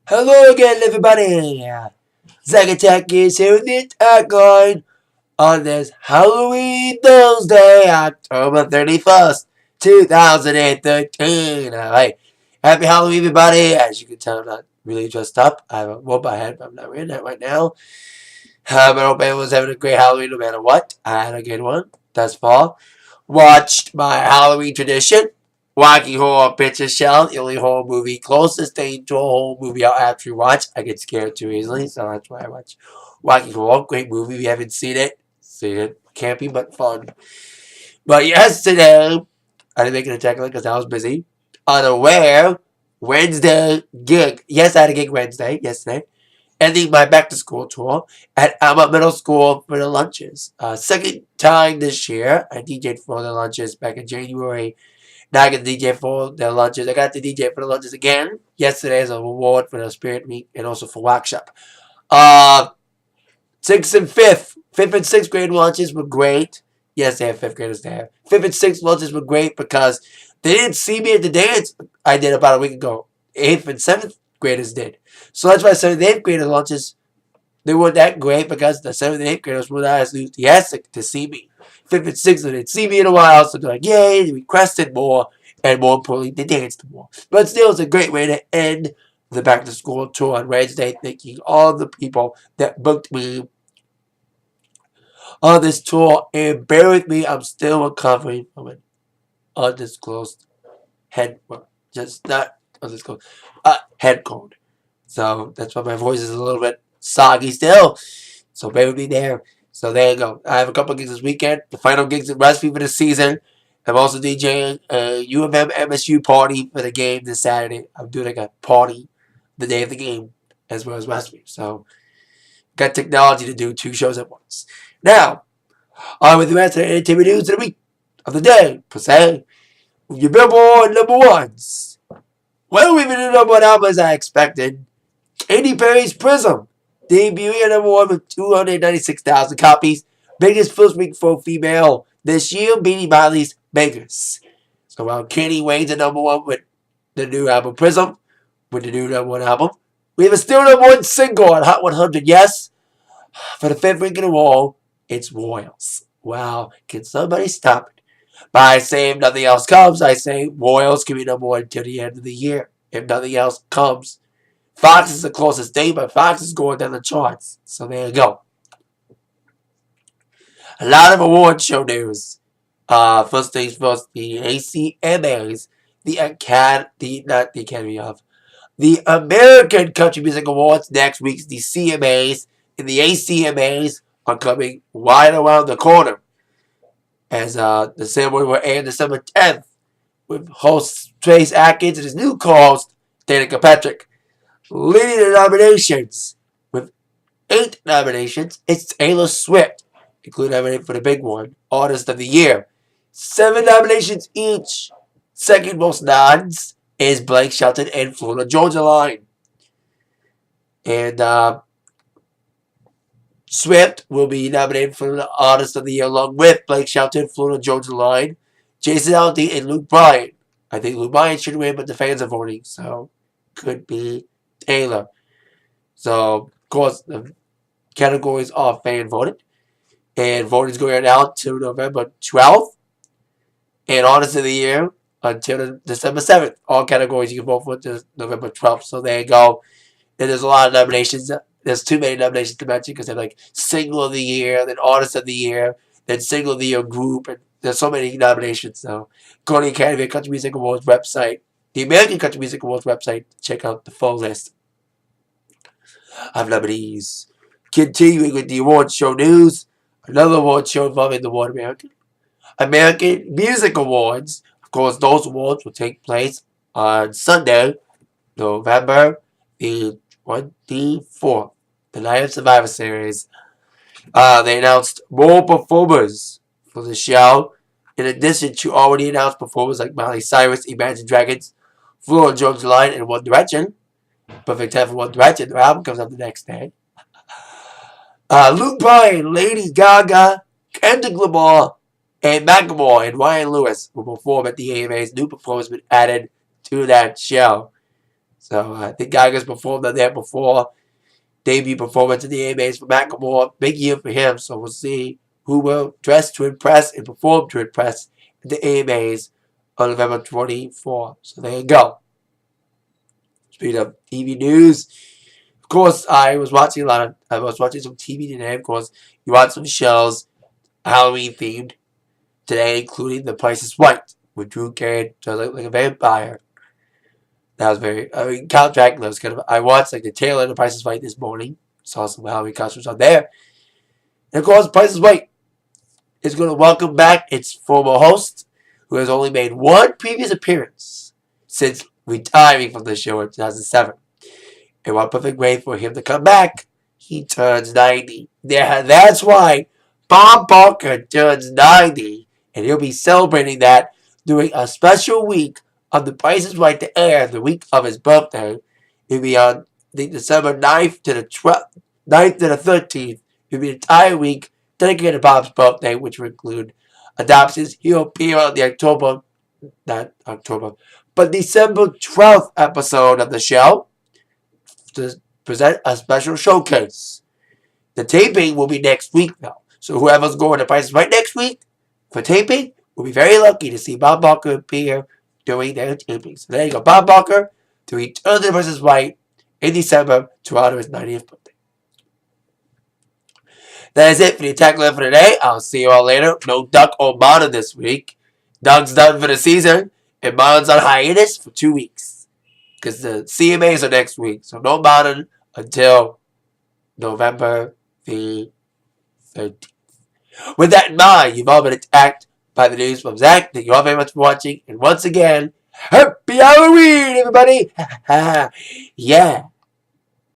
Hello again, everybody. Zack Attack is here with the Atakline on this Halloween Thursday, October 31st, 2013. Alright, happy Halloween, everybody. As you can tell, I'm not really dressed up. I have a robe I had, but I'm not wearing that right now. I hope everyone's having a great Halloween no matter what. I had a good one thus far. Watched my Halloween tradition. Wacky Horror Picture Show, the only horror movie closest thing to a horror movie I'll actually watch. I get scared too easily, so that's why I watch Wacky Horror. Great movie. If you haven't seen it, see it. Campy but fun. But yesterday, I didn't make an attack because I was busy. Unaware, Wednesday gig. Yes, I had a gig Wednesday, yesterday. Ending my back to school tour at Alma Middle School for the lunches. Second time this year. I DJ'd for the lunches back in January. Now I get to DJ for the lunches. I got to DJ for the lunches again yesterday as a reward for the Spirit Week and also for workshop. Uh, sixth and fifth and sixth grade lunches were great. Yes, they have fifth graders there. Fifth and sixth lunches were great because they didn't see me at the dance I did about a week ago. Eighth and seventh graders did. So that's why seventh and eighth grader lunches, they weren't that great because the seventh and eighth graders were not as enthusiastic to see me. Fifth and sixth, they'd see me in a while, so they're like, yay, they requested more, and more importantly, they danced more. But still, it's a great way to end the back to school tour on Wednesday, thanking all the people that booked me on this tour. And bear with me, I'm still recovering from an undisclosed head, well, just not undisclosed, head cold. So that's why my voice is a little bit soggy still. So bear with me there. So there you go. I have a couple gigs this weekend. The final gigs at Westby for the season. I'm also DJing a U of M MSU party for the game this Saturday. I'm doing like a party the day of the game as well as Westby. So got technology to do two shows at once. Now, on with the rest of the entertainment news of the week, of the day, per se. With your Billboard number ones. Well, we've been the number one album as I expected. Katy Perry's Prism, debuting at number one with 296,000 copies. Biggest first week for a female this year, beating Miley's Beggars. So while Katy Wayne's at number one with the new album Prism, with the new number one album, we have a still number one single on Hot 100. Yes, for the fifth week in a row, it's Royals. Wow, can somebody stop it? By saying nothing else comes, I say Royals can be number one until the end of the year. If nothing else comes, Fox is the closest thing, but Fox is going down the charts. So there you go. A lot of award show news. First things first, the ACMAs, not the Academy of, the American Country Music Awards next week's the CMAs and the ACMAs are coming right around the corner. As the ceremony will air December 10th with host Trace Atkins and his new co-host Danica Patrick. Leading the nominations with 8 nominations, it's Taylor Swift, including nominated for the big one, Artist of the Year. 7 nominations each. Second most nods is Blake Shelton and Florida Georgia Line. And Swift will be nominated for the Artist of the Year along with Blake Shelton, Florida Georgia Line, Jason Aldean, and Luke Bryan. I think Luke Bryan should win, but the fans are voting, so could be Taylor. So, of course, the categories are fan voted. And voting is going out to November 12th. And Artist of the Year until December 7th. All categories you can vote for until November 12th. So there you go. And there's a lot of nominations. There's too many nominations to mention because they're like Single of the Year, then Artist of the Year, then Single of the Year Group. And there's so many nominations. So go to the Academy of Country Music Awards website, the American Country Music Awards website, check out the full list of nominees. Continuing with the award show news, another award show involving the Award American Music Awards. Of course, those awards will take place on Sunday, November the 24th, the night of Survivor Series. They announced more performers for the show, in addition to already announced performers like Miley Cyrus, Imagine Dragons, Florida Georgia Line, and One Direction. Perfect time for One Direction. Their album comes out the next day. Luke Bryan, Lady Gaga, Kendrick Lamar, and Macklemore and Ryan Lewis will perform at the AMA's. New performers been added to that show. So I think Geiger's performed on there before. Debut performance in the AMAs for Macklemore. Big year for him, so we'll see who will dress to impress and perform to impress at the AMAs on November 24. So there you go. Speaking of TV news, of course, I was watching some TV today. Of course, you watch some shows, Halloween themed today, including The Price is Right, with Drew Carey to look like a vampire. That was Count Dracula was kind of. I watched like the tail end of The Price is Right this morning. Saw some Halloween costumes on there. And of course, The Price is Right is going to welcome back its former host, who has only made one previous appearance since retiring from the show in 2007. And what perfect way for him to come back? He turns 90. Yeah, that's why Bob Barker turns 90. And he'll be celebrating that during a special week of The Price is Right to air the week of his birthday. It'll be on the December 9th to the 12th, 9th to the 13th. It'll be an entire week dedicated to Bob's birthday, which will include adoptions. He'll appear on the December 12th episode of the show to present a special showcase. The taping will be next week, though. So whoever's going to Price is Right next week for taping will be very lucky to see Bob Barker appear during their taping. So there you go. Bob Barker to return to The Price is Right in December to honor his 90th birthday. That is it for the Atakline for today. I'll see you all later. No Duck or Modern this week. Doug's done for the season, and Modern's on hiatus for 2 weeks. Because the CMAs are next week. So no Modern until November the 13th. With that in mind, you've all been attacked by the news from Zach. Thank you all very much for watching. And once again, Happy Halloween, everybody! Yeah.